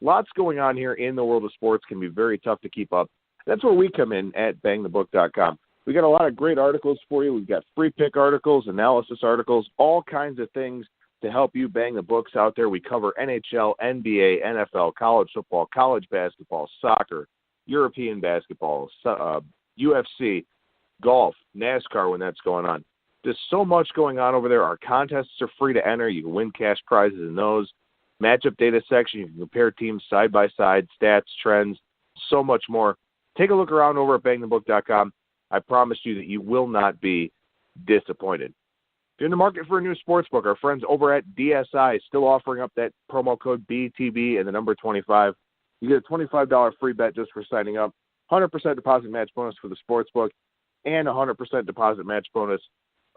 lots going on here in the world of sports, can be very tough to keep up. That's where we come in at BangTheBook.com. We got a lot of great articles for you. We've got free pick articles, analysis articles, all kinds of things to help you bang the books out there. We cover NHL, NBA, NFL, college football, college basketball, soccer, European basketball, UFC, golf, NASCAR when that's going on. There's so much going on over there. Our contests are free to enter. You can win cash prizes in those. Matchup data section. You can compare teams side by side, stats, trends, so much more. Take a look around over at BangTheBook.com. I promise you that you will not be disappointed. If you're in the market for a new sportsbook, our friends over at DSI is still offering up that promo code BTB and the number 25. You get a $25 free bet just for signing up, 100% deposit match bonus for the sportsbook, and 100% deposit match bonus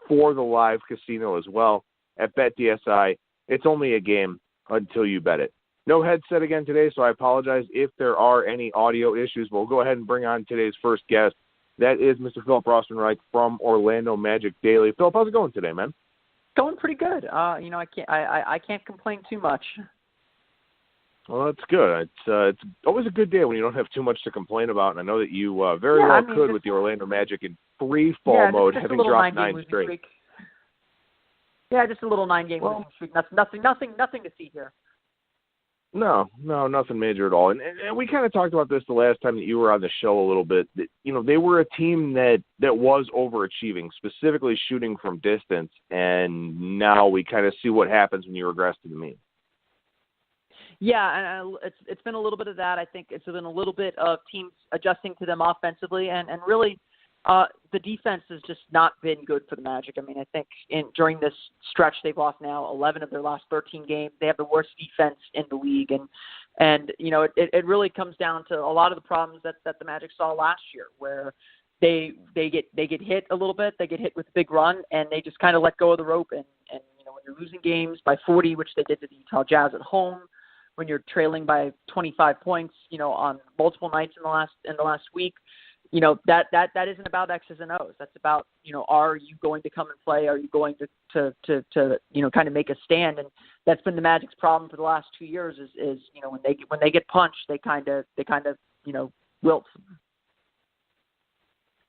for the live casino as well. At BetDSI, it's only a game until you bet it. No headset again today, so I apologize if there are any audio issues. We'll go ahead and bring on today's first guest. That is Mr. Philip Rossman-Reich from Orlando Magic Daily. Philip, how's it going today, man? Going pretty good. I can't complain too much. Well, that's good. It's always a good day when you don't have too much to complain about, and I know that you could with the Orlando Magic in free fall mode, having dropped 9 straight. Streak. Yeah, just a little 9-game losing streak. Nothing to see here. No, nothing major at all. And we kind of talked about this the last time that you were on the show a little bit. That, they were a team that was overachieving, specifically shooting from distance, and now we kind of see what happens when you regress to the mean. Yeah, and it's been a little bit of that. I think it's been a little bit of teams adjusting to them offensively, and really the defense has just not been good for the Magic. I mean, I think during this stretch they've lost now 11 of their last 13 games. They have the worst defense in the league, and it really comes down to a lot of the problems that the Magic saw last year, where they get hit a little bit, they get hit with a big run, and they just kind of let go of the rope. And when you're losing games by 40, which they did to the Utah Jazz at home, when you're trailing by 25 points, on multiple nights in the last week, that isn't about X's and O's. That's about, are you going to come and play? Are you going to kind of make a stand? And that's been the Magic's problem for the last 2 years is when they get punched, they kind of wilt.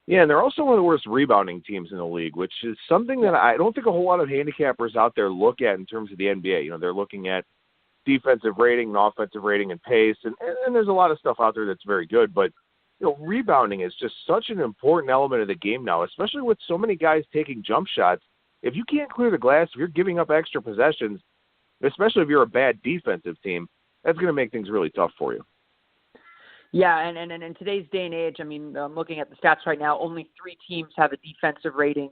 Yeah, and they're also one of the worst rebounding teams in the league, which is something that I don't think a whole lot of handicappers out there look at in terms of the NBA. They're looking at defensive rating and offensive rating and pace, and there's a lot of stuff out there that's very good, but rebounding is just such an important element of the game now, especially with so many guys taking jump shots. If you can't clear the glass, if you're giving up extra possessions, especially if you're a bad defensive team, that's going to make things really tough for you. Yeah, and in today's day and age, I mean, I'm looking at the stats right now, only 3 teams have a defensive rating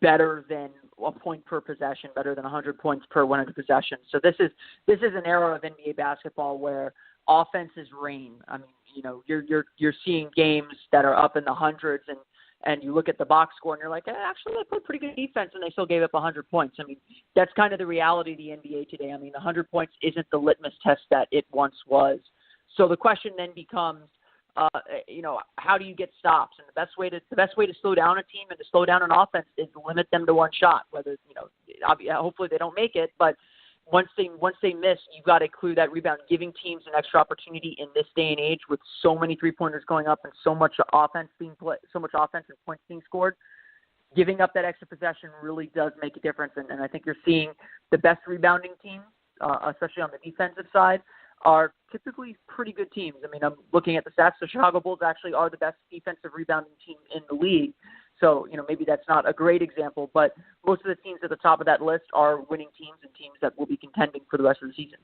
better than a point per possession, better than 100 points per 100 possessions. So this is an era of NBA basketball where offenses reign. I mean, you're seeing games that are up in the hundreds, and you look at the box score and you're like, actually, they played pretty good defense and they still gave up 100 points. I mean, that's kind of the reality of the NBA today. I mean, 100 points isn't the litmus test that it once was. So the question then becomes, how do you get stops? And the best way to slow down a team and to slow down an offense is to limit them to one shot. Whether hopefully they don't make it, but once they miss, you've got to clear that rebound, giving teams an extra opportunity in this day and age with so many 3-pointers going up and so much offense and points being scored. Giving up that extra possession really does make a difference, and I think you're seeing the best rebounding teams, especially on the defensive side, are typically pretty good teams. I mean, I'm looking at the stats. The Chicago Bulls actually are the best defensive rebounding team in the league. So, maybe that's not a great example, but most of the teams at the top of that list are winning teams and teams that will be contending for the rest of the season.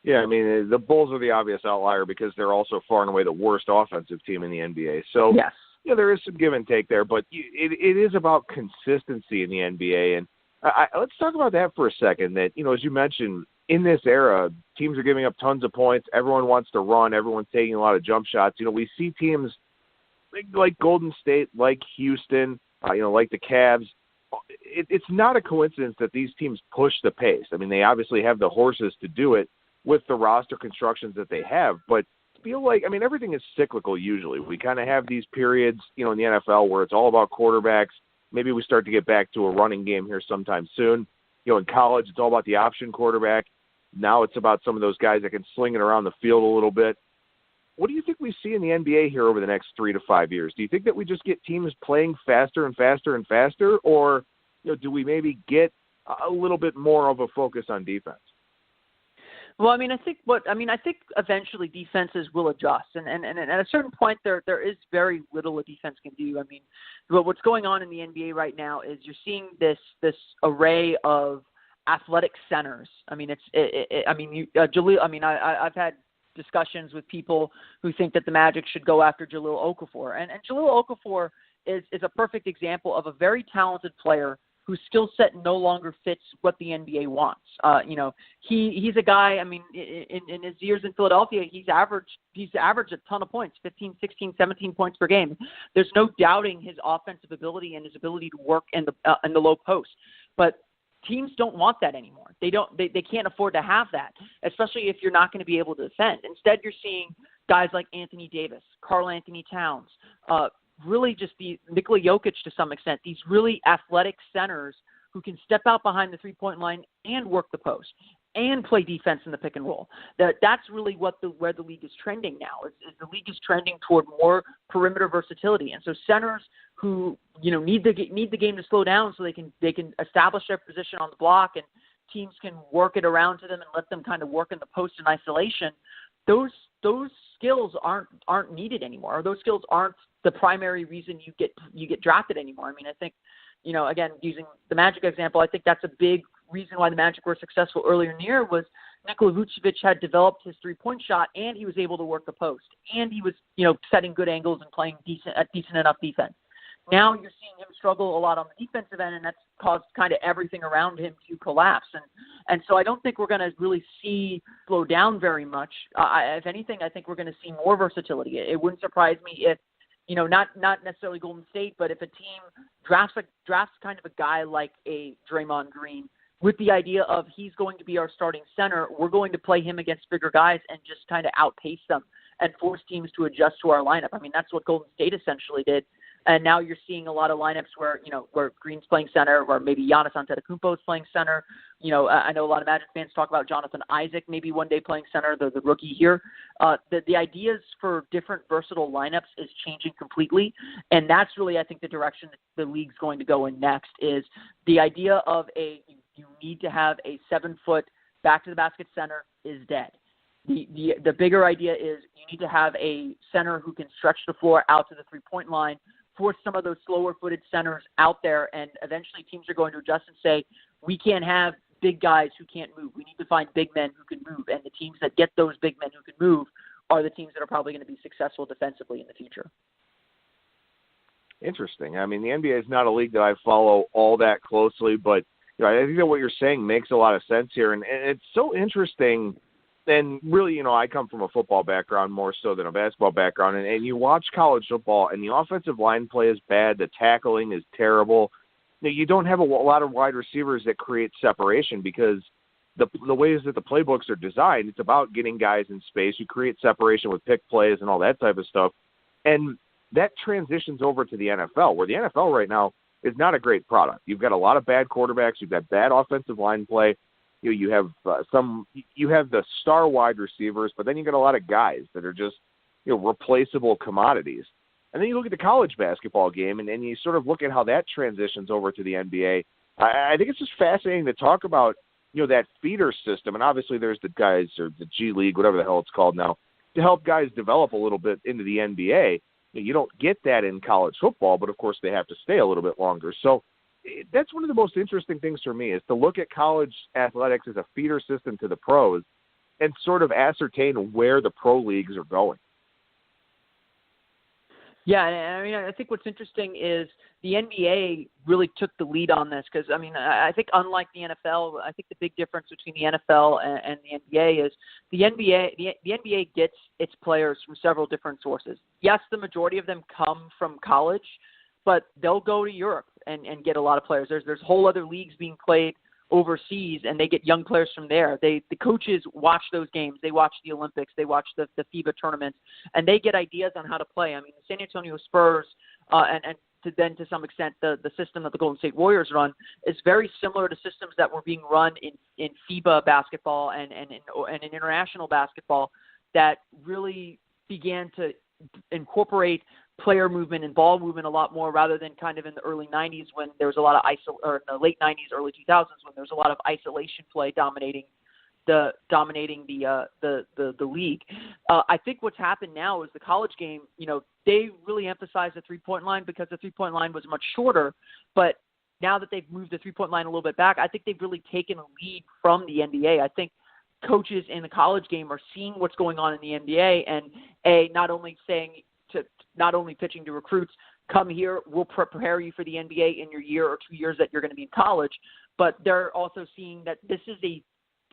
Yeah, I mean, the Bulls are the obvious outlier because they're also far and away the worst offensive team in the NBA. So, yes. There is some give and take there, but it is about consistency in the NBA. And let's talk about that for a second, that, as you mentioned, in this era, teams are giving up tons of points. Everyone wants to run. Everyone's taking a lot of jump shots. We see teams like Golden State, like Houston, like the Cavs. It's not a coincidence that these teams push the pace. I mean, they obviously have the horses to do it with the roster constructions that they have, but everything is cyclical usually. We kind of have these periods, in the NFL where it's all about quarterbacks. Maybe we start to get back to a running game here sometime soon. In college, it's all about the option quarterback. Now it's about some of those guys that can sling it around the field a little bit. What do you think we see in the NBA here over the next 3 to 5 years? Do you think that we just get teams playing faster and faster and faster, or do we maybe get a little bit more of a focus on defense? Well, I think eventually defenses will adjust, and at a certain point there is very little a defense can do. But what's going on in the NBA right now is you're seeing this array of athletic centers. I've had discussions with people who think that the Magic should go after Jahlil Okafor, and Jahlil Okafor is a perfect example of a very talented player whose skill set no longer fits what the NBA wants. He's a guy, in his years in Philadelphia, he's averaged a ton of points, 15, 16, 17 points per game. There's no doubting his offensive ability and his ability to work in the low post. But teams don't want that anymore. They can't afford to have that, especially if you're not going to be able to defend. Instead, you're seeing guys like Anthony Davis, Karl Anthony Towns, really just the Nikola Jokic to some extent, these really athletic centers who can step out behind the three-point line and work the post and play defense in the pick and roll. That's really where the league is trending now. Is the league is trending toward more perimeter versatility, and so centers who need the game to slow down so they can establish their position on the block and teams can work it around to them and let them kind of work in the post in isolation. Those skills aren't needed anymore. Or those skills aren't the primary reason you get drafted anymore. I think, again, using the Magic example, I think that's a big reason why the Magic were successful earlier in the year was Nikola Vucevic had developed his three-point shot and he was able to work the post and he was, setting good angles and playing decent enough defense. Now you're seeing him struggle a lot on the defensive end, and that's caused kind of everything around him to collapse. And so I don't think we're going to really see slow down very much. If anything, I think we're going to see more versatility. It wouldn't surprise me if, not necessarily Golden State, but if a team drafts kind of a guy like a Draymond Green with the idea of he's going to be our starting center, we're going to play him against bigger guys and just kind of outpace them and force teams to adjust to our lineup. That's what Golden State essentially did. And now you're seeing a lot of lineups where Green's playing center, or maybe Giannis Antetokounmpo is playing center. I know a lot of Magic fans talk about Jonathan Isaac maybe one day playing center, the rookie here. The ideas for different versatile lineups is changing completely, and that's really, I think, the direction that the league's going to go in next is the idea of you need to have a 7-foot back-to-the-basket center is dead. The bigger idea is you need to have a center who can stretch the floor out to the three-point line, force some of those slower-footed centers out there, and eventually teams are going to adjust and say, we can't have big guys who can't move. We need to find big men who can move, and the teams that get those big men who can move are the teams that are probably going to be successful defensively in the future. Interesting. The NBA is not a league that I follow all that closely, but I think that what you're saying makes a lot of sense here, and it's so interesting. And really, I come from a football background more so than a basketball background. And you watch college football, and the offensive line play is bad. The tackling is terrible. You don't have a lot of wide receivers that create separation because the ways that the playbooks are designed, it's about getting guys in space. You create separation with pick plays and all that type of stuff. And that transitions over to the NFL, where the NFL right now is not a great product. You've got a lot of bad quarterbacks. You've got bad offensive line play. You have the star wide receivers, but then you got a lot of guys that are just replaceable commodities. And then you look at the college basketball game, and you sort of look at how that transitions over to the NBA. I think it's just fascinating to talk about that feeder system, and obviously there's the guys or the G League, whatever the hell it's called now, to help guys develop a little bit into the NBA. You don't get that in college football, but of course they have to stay a little bit longer. So that's one of the most interesting things for me is to look at college athletics as a feeder system to the pros and sort of ascertain where the pro leagues are going. Yeah, I think what's interesting is the NBA really took the lead on this because, I think unlike the NFL, I think the big difference between the NFL and the NBA is the NBA gets its players from several different sources. Yes, the majority of them come from college, but they'll go to Europe and get a lot of players. There's whole other leagues being played overseas, and they get young players from there. The coaches watch those games. They watch the Olympics. They watch the FIBA tournaments, and they get ideas on how to play. The San Antonio Spurs and to some extent the system that the Golden State Warriors run is very similar to systems that were being run in FIBA basketball and in international basketball that really began to incorporate player movement and ball movement a lot more, rather than kind of in the early 90s when there was a lot of or in the late 90s, early 2000s when there was a lot of isolation play dominating the league. I think what's happened now is the college game, they really emphasize the 3-point line because the 3-point line was much shorter. But now that they've moved the 3-point line a little bit back, I think they've really taken a lead from the NBA. I think coaches in the college game are seeing what's going on in the NBA and not only pitching to recruits, come here, we'll prepare you for the NBA in your year or 2 years that you're going to be in college. But they're also seeing that this is a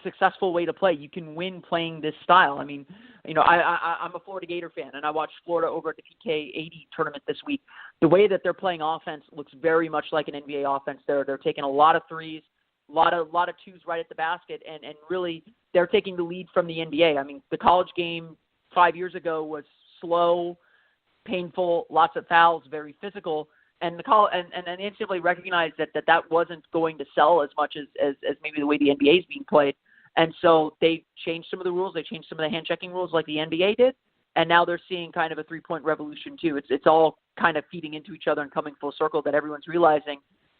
successful way to play. You can win playing this style. I mean, I'm a Florida Gator fan, and I watched Florida over at the PK80 tournament this week. The way that they're playing offense looks very much like an NBA offense. They're taking a lot of threes, a lot of twos right at the basket, and really they're taking the lead from the NBA. I mean, the college game 5 years ago was slow, painful, lots of fouls, very physical. And the NCAA recognized that wasn't going to sell as much as maybe the way the NBA is being played. And so they changed some of the rules. They changed some of the hand-checking rules like the NBA did. And now they're seeing kind of a 3-point revolution too. It's all kind of feeding into each other and coming full circle, that everyone's realizing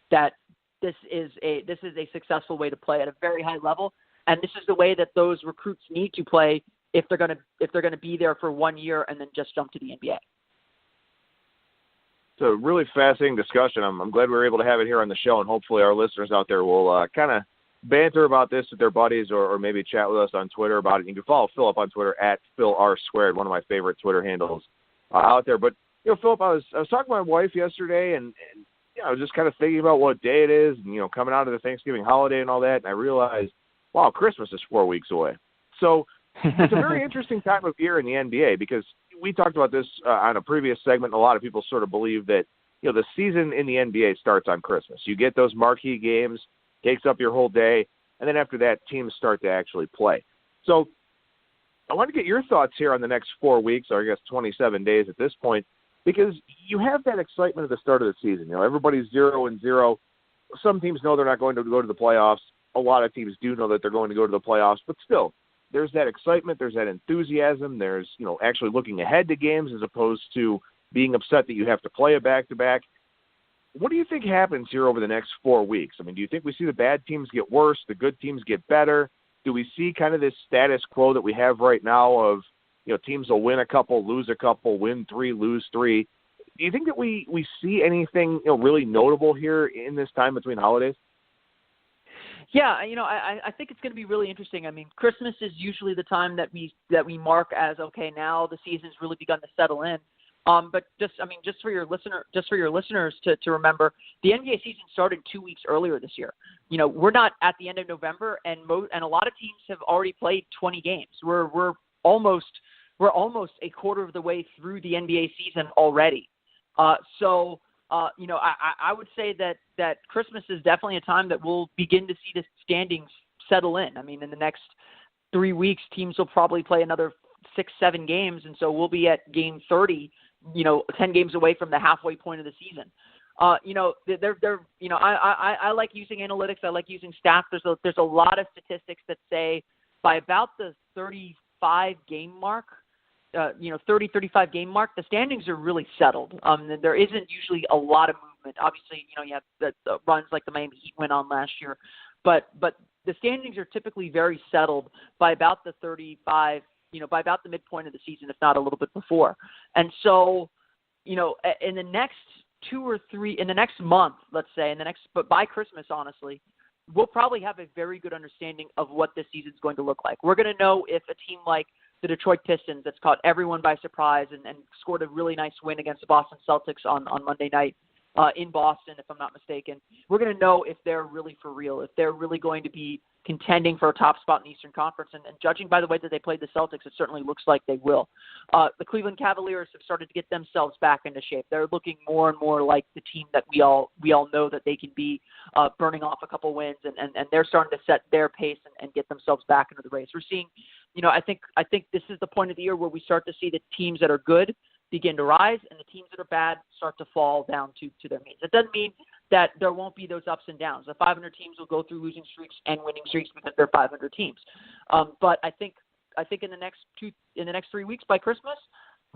that this is a successful way to play at a very high level. And this is the way that those recruits need to play if they're going to be there for 1 year and then just jump to the NBA. It's a really fascinating discussion. I'm glad we were able to have it here on the show, and hopefully our listeners out there will kind of banter about this with their buddies or maybe chat with us on Twitter about it. You can follow Philip on Twitter at PhilR2, one of my favorite Twitter handles out there. But, Philip, I was talking to my wife yesterday, and I was just kind of thinking about what day it is and, coming out of the Thanksgiving holiday and all that, and I realized, wow, Christmas is 4 weeks away. So it's a very interesting time of year in the NBA because we talked about this on a previous segment. And a lot of people sort of believe that, the season in the NBA starts on Christmas. You get those marquee games, takes up your whole day, and then after that, teams start to actually play. So I want to get your thoughts here on the next 4 weeks, or I guess 27 days at this point, because you have that excitement at the start of the season. Everybody's 0-0. Some teams know they're not going to go to the playoffs. A lot of teams do know that they're going to go to the playoffs, but still, there's that excitement, there's that enthusiasm, there's, actually looking ahead to games as opposed to being upset that you have to play a back-to-back. What do you think happens here over the next 4 weeks? I mean, do you think we see the bad teams get worse, the good teams get better? Do we see kind of this status quo that we have right now of, teams will win a couple, lose a couple, win 3, lose 3? Do you think that we see anything, really notable here in this time between holidays? Yeah, I think it's going to be really interesting. I mean, Christmas is usually the time that we mark as, okay, now the season's really begun to settle in. But just for your listeners to remember, the NBA season started 2 weeks earlier this year. We're not at the end of November, and a lot of teams have already played 20 games. We're almost a quarter of the way through the NBA season already. So I would say that Christmas is definitely a time that we'll begin to see the standings settle in. I mean, in the next 3 weeks, teams will probably play another 6-7 games, and so we'll be at game 30, 10 games away from the halfway point of the season. I like using analytics. I like using stats. There's a lot of statistics that say by about the 35 game mark, 35 game mark, the standings are really settled. There isn't usually a lot of movement. Obviously, you have the runs like the Miami Heat went on last year, but the standings are typically very settled by about the 35, by about the midpoint of the season, if not a little bit before. And so, in the next 2 or 3, in the next month, let's say, but by Christmas, honestly, we'll probably have a very good understanding of what this season's going to look like. We're going to know if a team like the Detroit Pistons, that's caught everyone by surprise and scored a really nice win against the Boston Celtics on Monday night in Boston, if I'm not mistaken. We're going to know if they're really for real, if they're really going to be contending for a top spot in the Eastern Conference. And judging by the way that they played the Celtics, it certainly looks like they will. The Cleveland Cavaliers have started to get themselves back into shape. They're looking more and more like the team that we all know that they can be, burning off a couple wins, and they're starting to set their pace and get themselves back into the race. We're seeing, I think this is the point of the year where we start to see the teams that are good, begin to rise, and the teams that are bad start to fall down to their knees. It doesn't mean that there won't be those ups and downs. The 500 teams will go through losing streaks and winning streaks because they're 500 teams. But I think in the next 3 weeks by Christmas,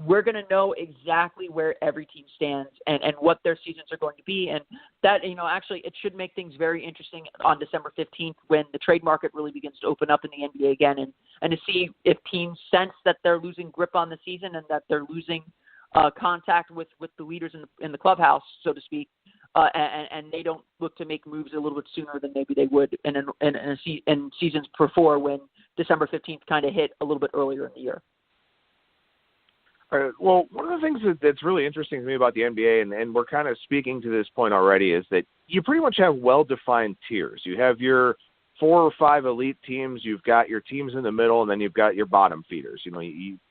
we're going to know exactly where every team stands and what their seasons are going to be. And that, actually it should make things very interesting on December 15th when the trade market really begins to open up in the NBA again and to see if teams sense that they're losing grip on the season and that they're losing contact with the leaders in the clubhouse, so to speak, and they don't look to make moves a little bit sooner than maybe they would in seasons before when December 15th kind of hit a little bit earlier in the year. All right. Well, one of the things that's really interesting to me about the NBA, and we're kind of speaking to this point already, is that you pretty much have well-defined tiers. You have your 4 or 5 elite teams, you've got your teams in the middle, and then you've got your bottom feeders.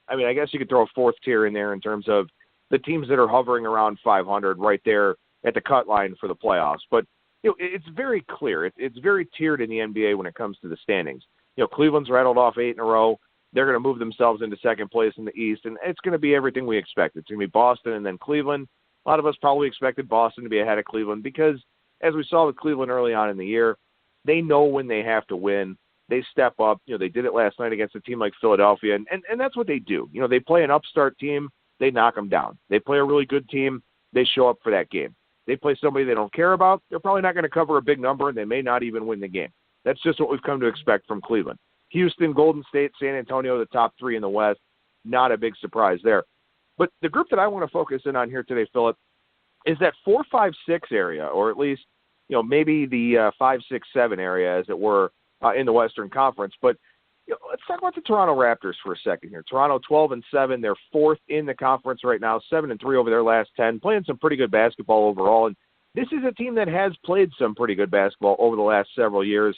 I guess you could throw a 4th tier in there in terms of the teams that are hovering around 500 right there at the cut line for the playoffs. But it's very clear. It's very tiered in the NBA when it comes to the standings. Cleveland's rattled off 8 in a row. They're going to move themselves into second place in the East, and it's going to be everything we expect. It's going to be Boston and then Cleveland. A lot of us probably expected Boston to be ahead of Cleveland because, as we saw with Cleveland early on in the year, they know when they have to win. They step up. They did it last night against a team like Philadelphia, and that's what they do. They play an upstart team, they knock them down. They play a really good team, they show up for that game. They play somebody they don't care about, they're probably not going to cover a big number, and they may not even win the game. That's just what we've come to expect from Cleveland. Houston, Golden State, San Antonio, the top 3 in the West, not a big surprise there. But the group that I want to focus in on here today, Philip, is that 4, 5, 6 area, or at least, maybe the 5, 6, 7 area, as it were, in the Western Conference. But let's talk about the Toronto Raptors for a second here. Toronto 12-7, they're 4th in the conference right now, 7-3 over their last 10, playing some pretty good basketball overall. And this is a team that has played some pretty good basketball over the last several years.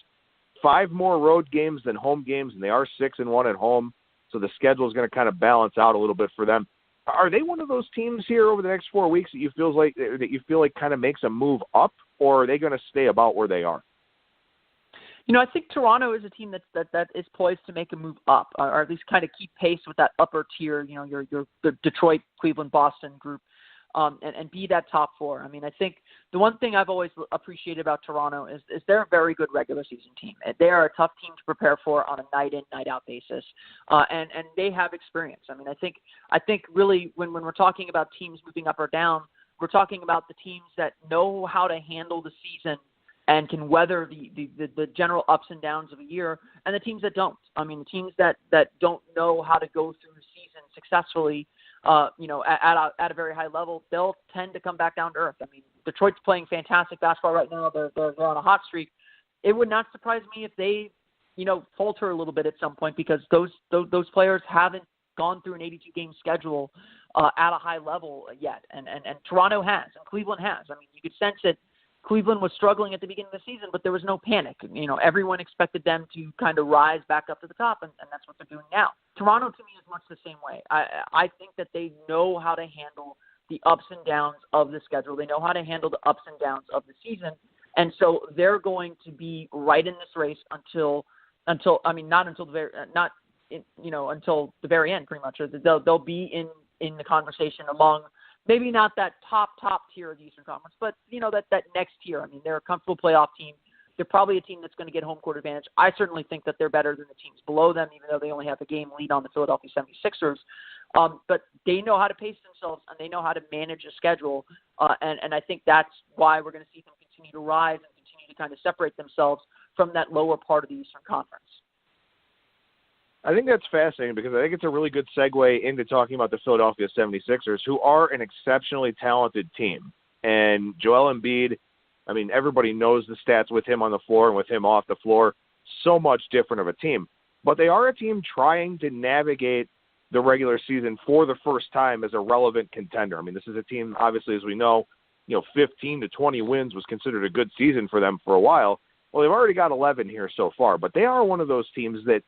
5 more road games than home games, and they are 6-1 at home, so the schedule is going to kind of balance out a little bit for them. Are they one of those teams here over the next 4 weeks that you feel like kind of makes a move up, or are they going to stay about where they are? I think Toronto is a team that is poised to make a move up, or at least kind of keep pace with that upper tier, the Detroit, Cleveland, Boston group, and be that top 4. I think the one thing I've always appreciated about Toronto is they're a very good regular season team. They are a tough team to prepare for on a night in, night out basis, and they have experience. I think really when we're talking about teams moving up or down, we're talking about the teams that know how to handle the season and can weather the general ups and downs of a year, and the teams that don't. The teams that don't know how to go through the season successfully, at a very high level, they'll tend to come back down to earth. Detroit's playing fantastic basketball right now. They're on a hot streak. It would not surprise me if they, falter a little bit at some point because those players haven't gone through an 82-game schedule at a high level yet, and Toronto has, and Cleveland has. You could sense that Cleveland was struggling at the beginning of the season, but there was no panic. Everyone expected them to kind of rise back up to the top, and that's what they're doing now. Toronto, to me, is much the same way. I think that they know how to handle the ups and downs of the schedule. They know how to handle the ups and downs of the season, and so they're going to be right in this race until the very end, pretty much. They'll be in the conversation among. Maybe not that top tier of the Eastern Conference, but, that next tier. They're a comfortable playoff team. They're probably a team that's going to get home court advantage. I certainly think that they're better than the teams below them, even though they only have a game lead on the Philadelphia 76ers. But they know how to pace themselves, and they know how to manage a schedule. And I think that's why we're going to see them continue to rise and continue to kind of separate themselves from that lower part of the Eastern Conference. I think that's fascinating because I think it's a really good segue into talking about the Philadelphia 76ers, who are an exceptionally talented team. And Joel Embiid, everybody knows the stats with him on the floor and with him off the floor. So much different of a team. But they are a team trying to navigate the regular season for the first time as a relevant contender. This is a team, obviously, as we know, 15 to 20 wins was considered a good season for them for a while. Well, they've already got 11 here so far. But they are one of those teams that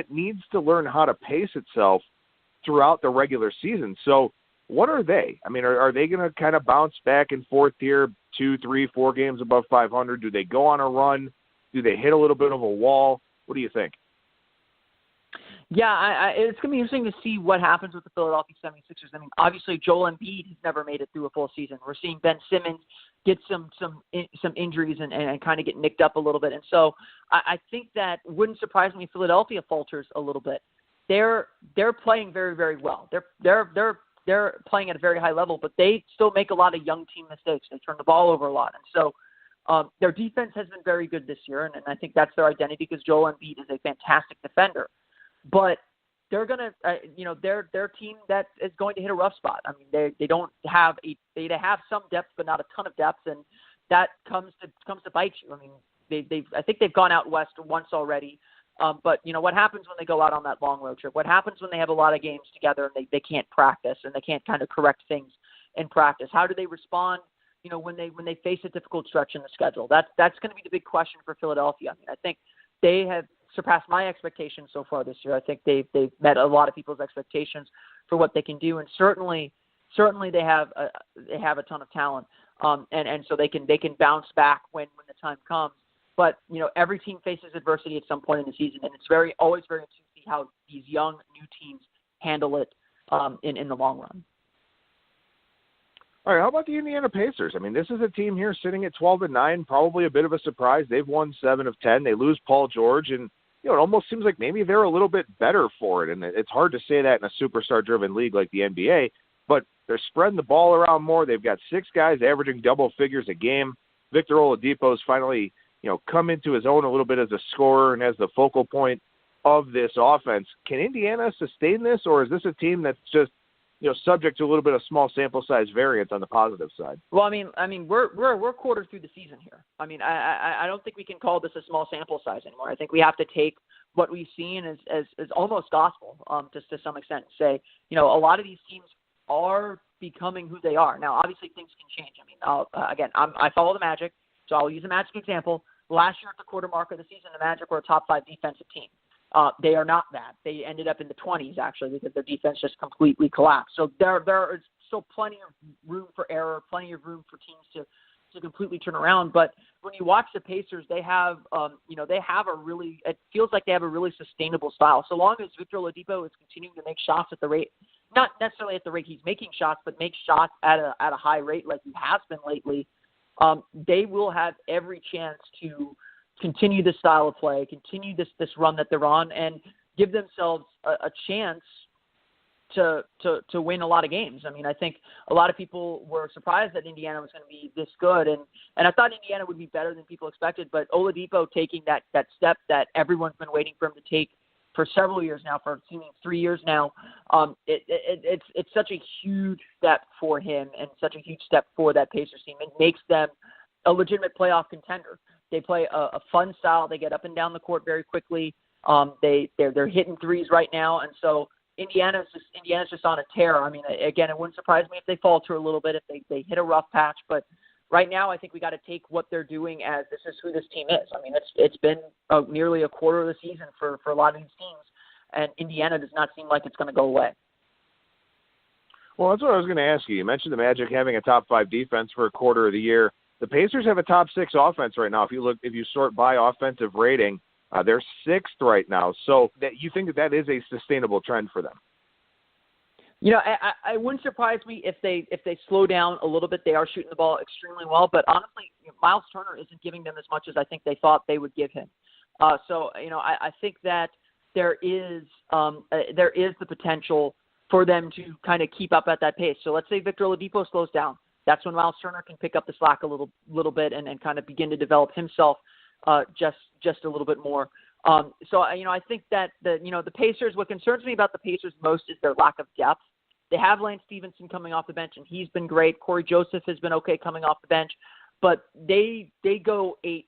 needs to learn how to pace itself throughout the regular season. So what are they? Are they going to kind of bounce back and forth here, 2, 3, 4 games above 500? Do they go on a run? Do they hit a little bit of a wall? What do you think? Yeah, it's going to be interesting to see what happens with the Philadelphia 76ers. I mean, obviously Joel Embiid has never made it through a full season. We're seeing Ben Simmons get some injuries and kind of get nicked up a little bit. And so I think that wouldn't surprise me if Philadelphia falters a little bit. They're playing very, very well. They're playing at a very high level, but they still make a lot of young team mistakes. They turn the ball over a lot. And so their defense has been very good this year, and I think that's their identity because Joel Embiid is a fantastic defender. But they're gonna, they're a team that is going to hit a rough spot. I mean, they don't have they have some depth, but not a ton of depth, and that comes to bite you. I mean, I think they've gone out west once already. But what happens when they go out on that long road trip? What happens when they have a lot of games together and they can't practice and they can't kind of correct things in practice? How do they respond? When they face a difficult stretch in the schedule? That's going to be the big question for Philadelphia. I mean, I think they have surpassed my expectations so far this year. I think they've met a lot of people's expectations for what they can do, and certainly they have a ton of talent, and so they can bounce back when the time comes. But every team faces adversity at some point in the season, and it's always very interesting to see how these young new teams handle it in the long run. All right, how about the Indiana Pacers? I mean, this is a team here sitting at 12-9, probably a bit of a surprise. They've won 7 of 10. They lose Paul George, and it almost seems like maybe they're a little bit better for it. And it's hard to say that in a superstar-driven league like the NBA, but they're spreading the ball around more. They've got 6 guys averaging double figures a game. Victor Oladipo's finally, come into his own a little bit as a scorer and as the focal point of this offense. Can Indiana sustain this, or is this a team that's just subject to a little bit of small sample size variance on the positive side? Well, I mean, we're quarter through the season here. I mean, I don't think we can call this a small sample size anymore. I think we have to take what we've seen as almost gospel, just to some extent, and say, a lot of these teams are becoming who they are. Now, obviously, things can change. I mean, I follow the Magic, so I'll use a Magic example. Last year at the quarter mark of the season, the Magic were a top 5 defensive team. They are not that. They ended up in the 20s, actually, because their defense just completely collapsed. So there is still plenty of room for error, plenty of room for teams to completely turn around. But when you watch the Pacers, they have, it feels like they have a really sustainable style. So long as Victor Oladipo is continuing to make shots at the rate, not necessarily at the rate he's making shots, but make shots at a high rate like he has been lately, they will have every chance to continue this style of play, continue this run that they're on, and give themselves a chance to win a lot of games. I mean, I think a lot of people were surprised that Indiana was going to be this good, and I thought Indiana would be better than people expected, but Oladipo taking that step that everyone's been waiting for him to take for several years now, for seeming 3 years now, it's such a huge step for him and such a huge step for that Pacers team. It makes them a legitimate playoff contender. They play a fun style. They get up and down the court very quickly. They're hitting threes right now, and so Indiana's just on a tear. I mean, again, it wouldn't surprise me if they falter a little bit, if they hit a rough patch. But right now, I think we got to take what they're doing as this is who this team is. I mean, it's been nearly a quarter of the season for a lot of these teams, and Indiana does not seem like it's going to go away. Well, that's what I was going to ask you. You mentioned the Magic having a top 5 defense for a quarter of the year. The Pacers have a top 6 offense right now. If you sort by offensive rating, they're 6th right now. So that you think that is a sustainable trend for them? I wouldn't surprise me if they slow down a little bit. They are shooting the ball extremely well, but honestly, Miles Turner isn't giving them as much as I think they thought they would give him. I think that there is the potential for them to kind of keep up at that pace. So let's say Victor Oladipo slows down. That's when Miles Turner can pick up the slack a little bit and kind of begin to develop himself just a little bit more. I think that the Pacers, what concerns me about the Pacers most is their lack of depth. They have Lance Stevenson coming off the bench, and he's been great. Corey Joseph has been okay coming off the bench, but they go eight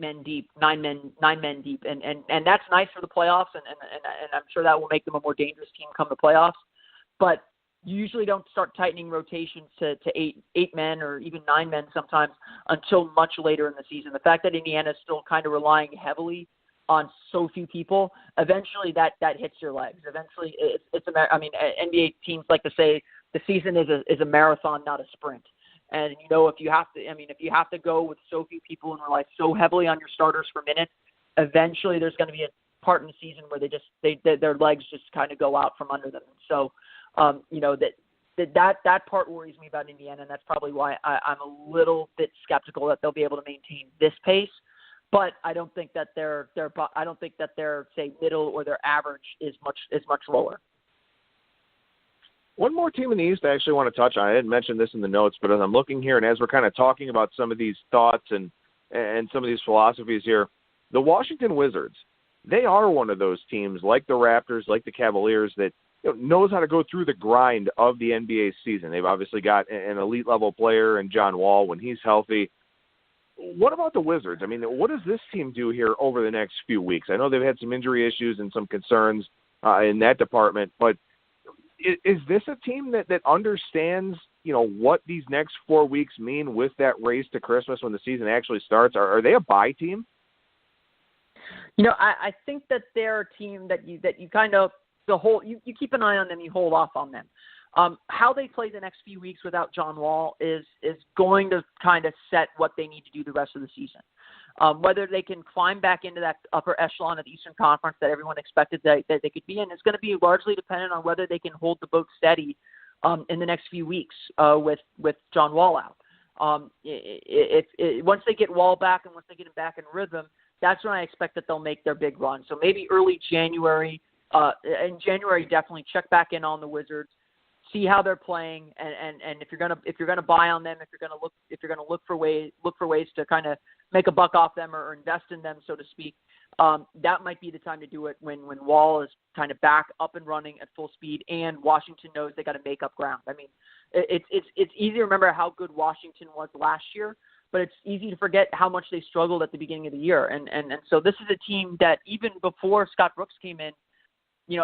men deep, nine men deep, and that's nice for the playoffs, and I'm sure that will make them a more dangerous team come the playoffs. But you usually don't start tightening rotations to eight men or even 9 men sometimes until much later in the season. The fact that Indiana is still kind of relying heavily on so few people, eventually that hits your legs. Eventually, NBA teams like to say the season is a marathon, not a sprint. And if you have to go with so few people and rely so heavily on your starters for minutes, eventually there's going to be a part in the season where their legs just kind of go out from under them. So, that part worries me about Indiana, and that's probably why I'm a little bit skeptical that they'll be able to maintain this pace. But I don't think that their say middle or their average is much lower. One more team in the East I actually want to touch on. I didn't mention this in the notes, but as I'm looking here and as we're kind of talking about some of these thoughts and some of these philosophies here, the Washington Wizards, they are one of those teams like the Raptors, like the Cavaliers, that knows how to go through the grind of the NBA season. They've obviously got an elite level player in John Wall when he's healthy. What about the Wizards? I mean, what does this team do here over the next few weeks? I know they've had some injury issues and some concerns in that department, but is this a team that understands, what these next 4 weeks mean with that race to Christmas when the season actually starts? Are they a bye team? I think that they're a team that you kind of you keep an eye on them, you hold off on them. How they play the next few weeks without John Wall is going to kind of set what they need to do the rest of the season. Whether they can climb back into that upper echelon of the Eastern Conference that everyone expected that they could be in is going to be largely dependent on whether they can hold the boat steady in the next few weeks with John Wall out. Once they get Wall back and once they get him back in rhythm, that's when I expect that they'll make their big run. So maybe early January. In January, definitely check back in on the Wizards. See how they're playing, and if you're gonna buy on them, if you're gonna look for ways to kind of make a buck off them or invest in them, so to speak, that might be the time to do it when Wall is kind of back up and running at full speed, and Washington knows they got to make up ground. I mean, it's easy to remember how good Washington was last year, but it's easy to forget how much they struggled at the beginning of the year, and so this is a team that even before Scott Brooks came in,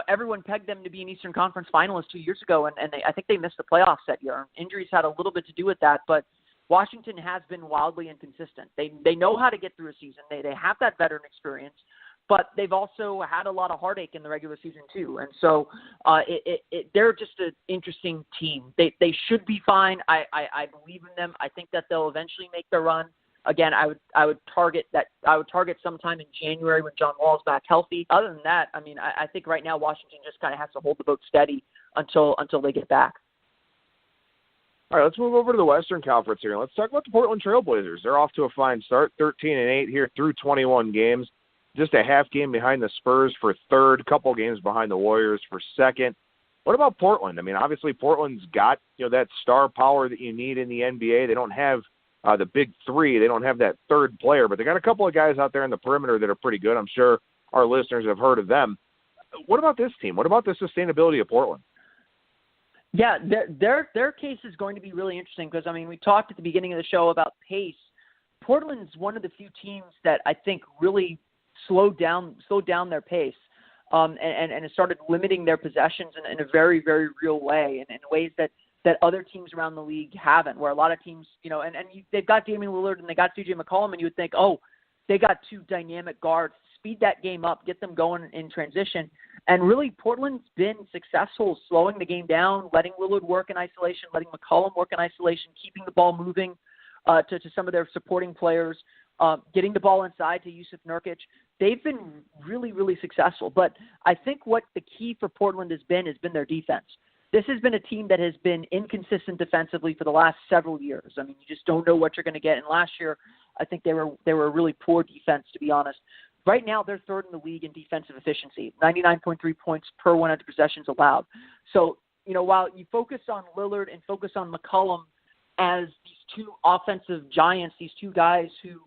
everyone pegged them to be an Eastern Conference finalist 2 years ago, and I think they missed the playoffs that year. Injuries had a little bit to do with that, but Washington has been wildly inconsistent. They know how to get through a season. They have that veteran experience, but they've also had a lot of heartache in the regular season too. And so they're just an interesting team. They should be fine. I believe in them. I think that they'll eventually make their run. Again, I would target sometime in January when John Wall's back healthy. Other than that, I mean, I think right now Washington just kind of has to hold the boat steady until they get back. All right, let's move over to the Western Conference here. Let's talk about the Portland Trailblazers. They're off to a fine start, 13-8 here through 21 games. Just a half game behind the Spurs for third, couple games behind the Warriors for second. What about Portland? I mean, obviously Portland's got that star power that you need in the NBA. They don't have the big three. They don't have that third player, but they got a couple of guys out there in the perimeter that are pretty good. I'm sure our listeners have heard of them. What about this team? What about the sustainability of Portland? Yeah, their case is going to be really interesting because, I mean, we talked at the beginning of the show about pace. Portland's one of the few teams that I think really slowed down their pace and it started limiting their possessions in a very, very real way and in ways that other teams around the league haven't, where a lot of teams, they've got Damian Lillard and they got CJ McCollum, and you would think, oh, they got two dynamic guards, speed that game up, get them going in transition. And really, Portland's been successful slowing the game down, letting Lillard work in isolation, letting McCollum work in isolation, keeping the ball moving to some of their supporting players, getting the ball inside to Yusuf Nurkic. They've been really, really successful. But I think what the key for Portland has been their defense. This has been a team that has been inconsistent defensively for the last several years. I mean, you just don't know what you're going to get. And last year, I think they were a really poor defense, to be honest. Right now, they're third in the league in defensive efficiency, 99.3 points per 100 possessions allowed. So, while you focus on Lillard and focus on McCollum as these two offensive giants, these two guys who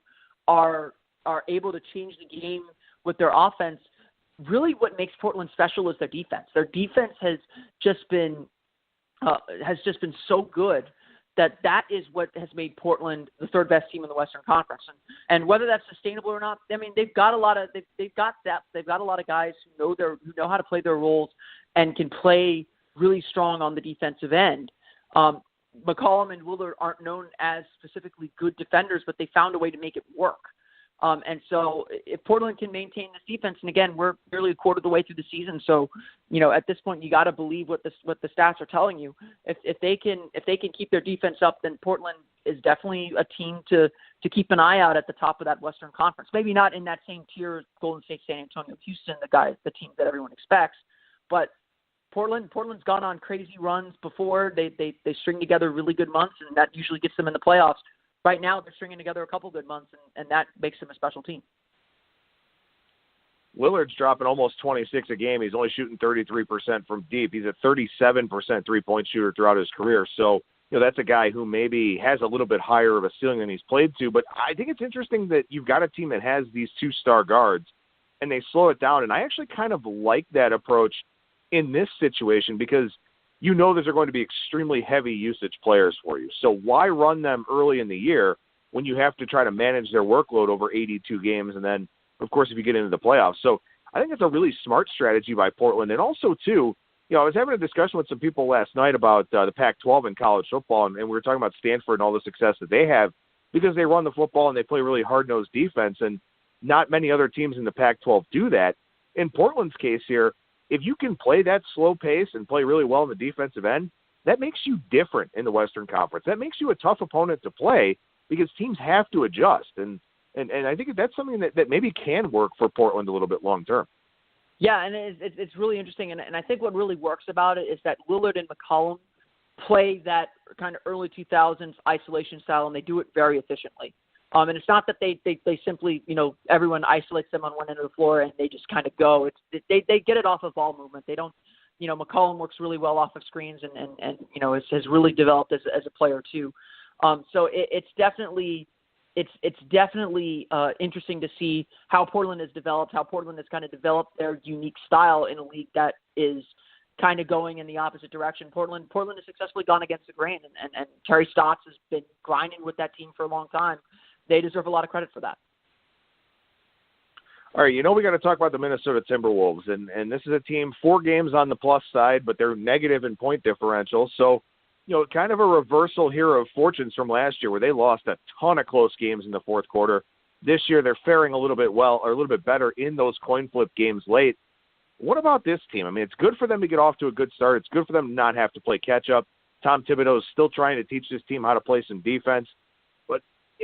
are able to change the game with their offense, really what makes Portland special is their defense. Their defense has just been so good that is what has made Portland the third best team in the Western Conference. And whether that's sustainable or not, I mean, they've got a lot of guys who know how to play their roles and can play really strong on the defensive end. McCollum and Lillard aren't known as specifically good defenders, but they found a way to make it work. And so if Portland can maintain this defense, and again, we're nearly a quarter of the way through the season, so at this point you got to believe what the stats are telling you. If they can keep their defense up, then Portland is definitely a team to keep an eye out at the top of that Western Conference. Maybe not in that same tier as Golden State, San Antonio, Houston, the teams that everyone expects, but Portland's gone on crazy runs before. They string together really good months, and that usually gets them in the playoffs. Right now, they're stringing together a couple good months, and that makes them a special team. Lillard's dropping almost 26 a game. He's only shooting 33% from deep. He's a 37% three-point shooter throughout his career. So, that's a guy who maybe has a little bit higher of a ceiling than he's played to. But I think it's interesting that you've got a team that has these two-star guards, and they slow it down. And I actually kind of like that approach in this situation because those are going to be extremely heavy usage players for you. So why run them early in the year when you have to try to manage their workload over 82 games and then, of course, if you get into the playoffs. So I think it's a really smart strategy by Portland. And also, too, I was having a discussion with some people last night about the Pac-12 in college football, and we were talking about Stanford and all the success that they have because they run the football and they play really hard-nosed defense, and not many other teams in the Pac-12 do that. In Portland's case here, if you can play that slow pace and play really well in the defensive end, that makes you different in the Western Conference. That makes you a tough opponent to play because teams have to adjust. And I think that's something that maybe can work for Portland a little bit long term. Yeah, and it's really interesting. And I think what really works about it is that Lillard and McCollum play that kind of early 2000s isolation style, and they do it very efficiently. And it's not that they simply, everyone isolates them on one end of the floor and they just kind of go. They get it off of ball movement. They don't, McCollum works really well off of screens and has really developed as a player too. So it's definitely interesting to see how Portland has developed, how Portland has kind of developed their unique style in a league that is kind of going in the opposite direction. Portland has successfully gone against the grain, and Terry Stotts has been grinding with that team for a long time. They deserve a lot of credit for that. All right, we got to talk about the Minnesota Timberwolves, and this is a team 4 games on the plus side, but they're negative in point differential. So, kind of a reversal here of fortunes from last year where they lost a ton of close games in the fourth quarter. This year they're faring a little bit better in those coin flip games late. What about this team? I mean, it's good for them to get off to a good start. It's good for them to not have to play catch up. Tom Thibodeau is still trying to teach this team how to play some defense.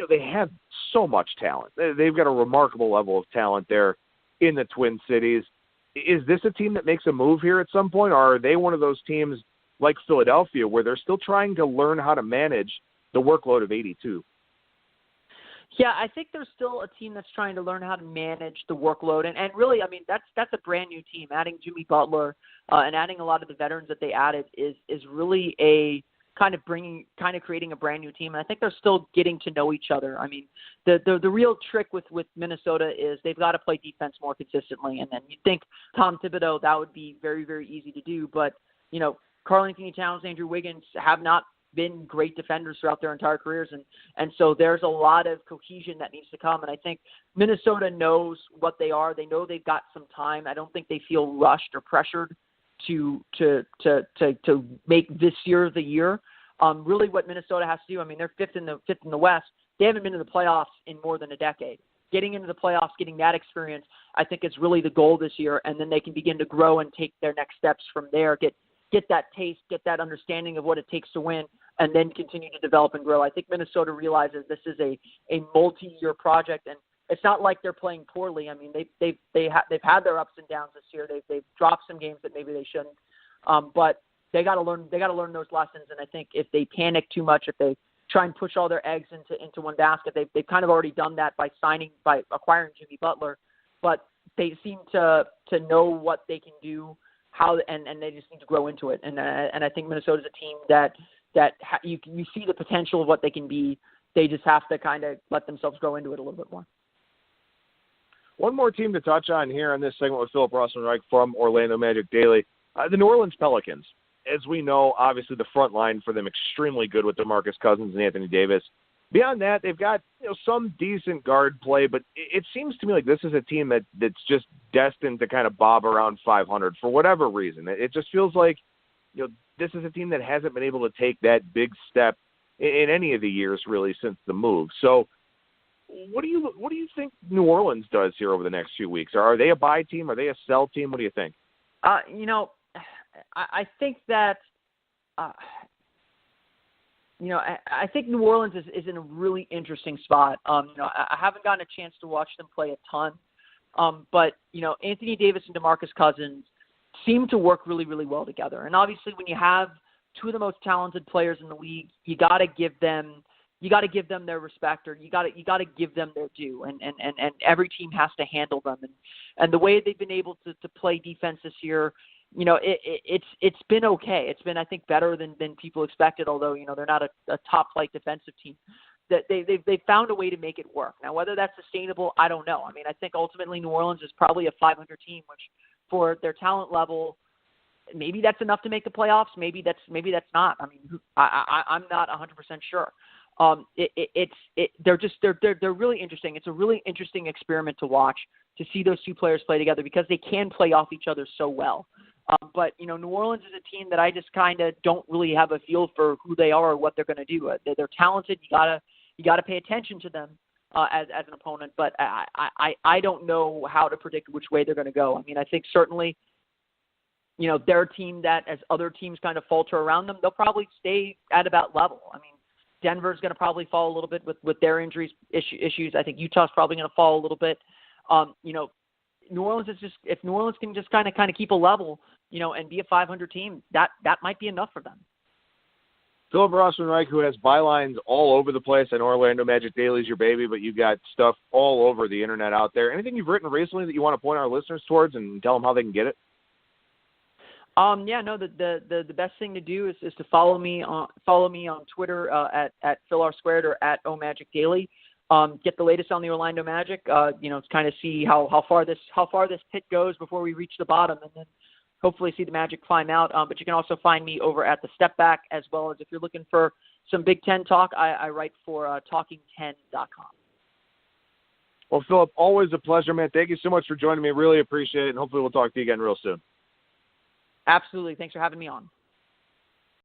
They have so much talent. They've got a remarkable level of talent there in the Twin Cities. Is this a team that makes a move here at some point, or are they one of those teams like Philadelphia where they're still trying to learn how to manage the workload of 82? Yeah, I think there's still a team that's trying to learn how to manage the workload. And really, I mean, that's a brand new team. Adding Jimmy Butler and adding a lot of the veterans that they added is really a kind of creating a brand new team. And I think they're still getting to know each other. I mean, the real trick with Minnesota is they've got to play defense more consistently. And then you'd think Tom Thibodeau, that would be very, very easy to do. But, Karl-Anthony Towns, Andrew Wiggins have not been great defenders throughout their entire careers. And so there's a lot of cohesion that needs to come. And I think Minnesota knows what they are. They know they've got some time. I don't think they feel rushed or pressured to make this year the year. Really what Minnesota has to do, I mean, they're fifth in the West. They haven't been in the playoffs in more than a decade. Getting into the playoffs, getting that experience, I think is really the goal this year. And then they can begin to grow and take their next steps from there, get that taste, get that understanding of what it takes to win, and then continue to develop and grow. I think Minnesota realizes this is a multi-year project, and it's not like they're playing poorly. I mean, they've had their ups and downs this year. They've dropped some games that maybe they shouldn't, but they got to learn those lessons. And I think if they panic too much, if they try and push all their eggs into one basket, they've kind of already done that by acquiring Jimmy Butler, but they seem to know what they can do. And they just need to grow into it. And I think Minnesota's a team that you see the potential of what they can be. They just have to kind of let themselves grow into it a little bit more. One more team to touch on here on this segment with Philip Rossman-Reich from Orlando Magic Daily, the New Orleans Pelicans. As we know, obviously the front line for them extremely good with DeMarcus Cousins and Anthony Davis. Beyond that, they've got some decent guard play, but it seems to me like this is a team that's just destined to kind of bob around 500 for whatever reason. It just feels like this is a team that hasn't been able to take that big step in any of the years really since the move. So, what do you think New Orleans does here over the next few weeks? Are they a buy team? Are they a sell team? What do you think? I think that. I think New Orleans is in a really interesting spot. I haven't gotten a chance to watch them play a ton, but Anthony Davis and DeMarcus Cousins seem to work really, really well together. And obviously, when you have two of the most talented players in the league, you got to give them their respect, or you got to give them their due. And every team has to handle them. And the way they've been able to play defense this year, it's been okay. It's been, I think, better than people expected, although, they're not a top-flight defensive team. That they've found a way to make it work. Now, whether that's sustainable, I don't know. I mean, I think ultimately New Orleans is probably a 500 team, which for their talent level, maybe that's enough to make the playoffs. Maybe that's not. I mean, I'm not 100% sure. They're really interesting. It's a really interesting experiment to watch, to see those two players play together, because they can play off each other so well. But New Orleans is a team that I just kind of don't really have a feel for who they are or what they're going to do. They're talented. You gotta pay attention to them as an opponent. But I don't know how to predict which way they're going to go. I mean, I think certainly, they're a team that, as other teams kind of falter around them, they'll probably stay at about level. I mean, Denver's going to probably fall a little bit with their injuries issues. I think Utah's probably going to fall a little bit. New Orleans is just, if New Orleans can just kind of keep a level, and be a 500 team, that might be enough for them. Philip Rossman-Reich, who has bylines all over the place. I know Orlando Magic Daily's your baby, but you've got stuff all over the internet out there. Anything you've written recently that you want to point our listeners towards and tell them how they can get it? The best thing to do is to follow me on Twitter at PhilR2 or at OMagicDaily. Get the latest on the Orlando Magic. To kind of see how far this pit goes before we reach the bottom, and then hopefully see the Magic climb out. But you can also find me over at the Step Back, as well as if you're looking for some Big Ten talk, I write for Talking10.com. Well, Philip, always a pleasure, man. Thank you so much for joining me. Really appreciate it, and hopefully we'll talk to you again real soon. Absolutely. Thanks for having me on.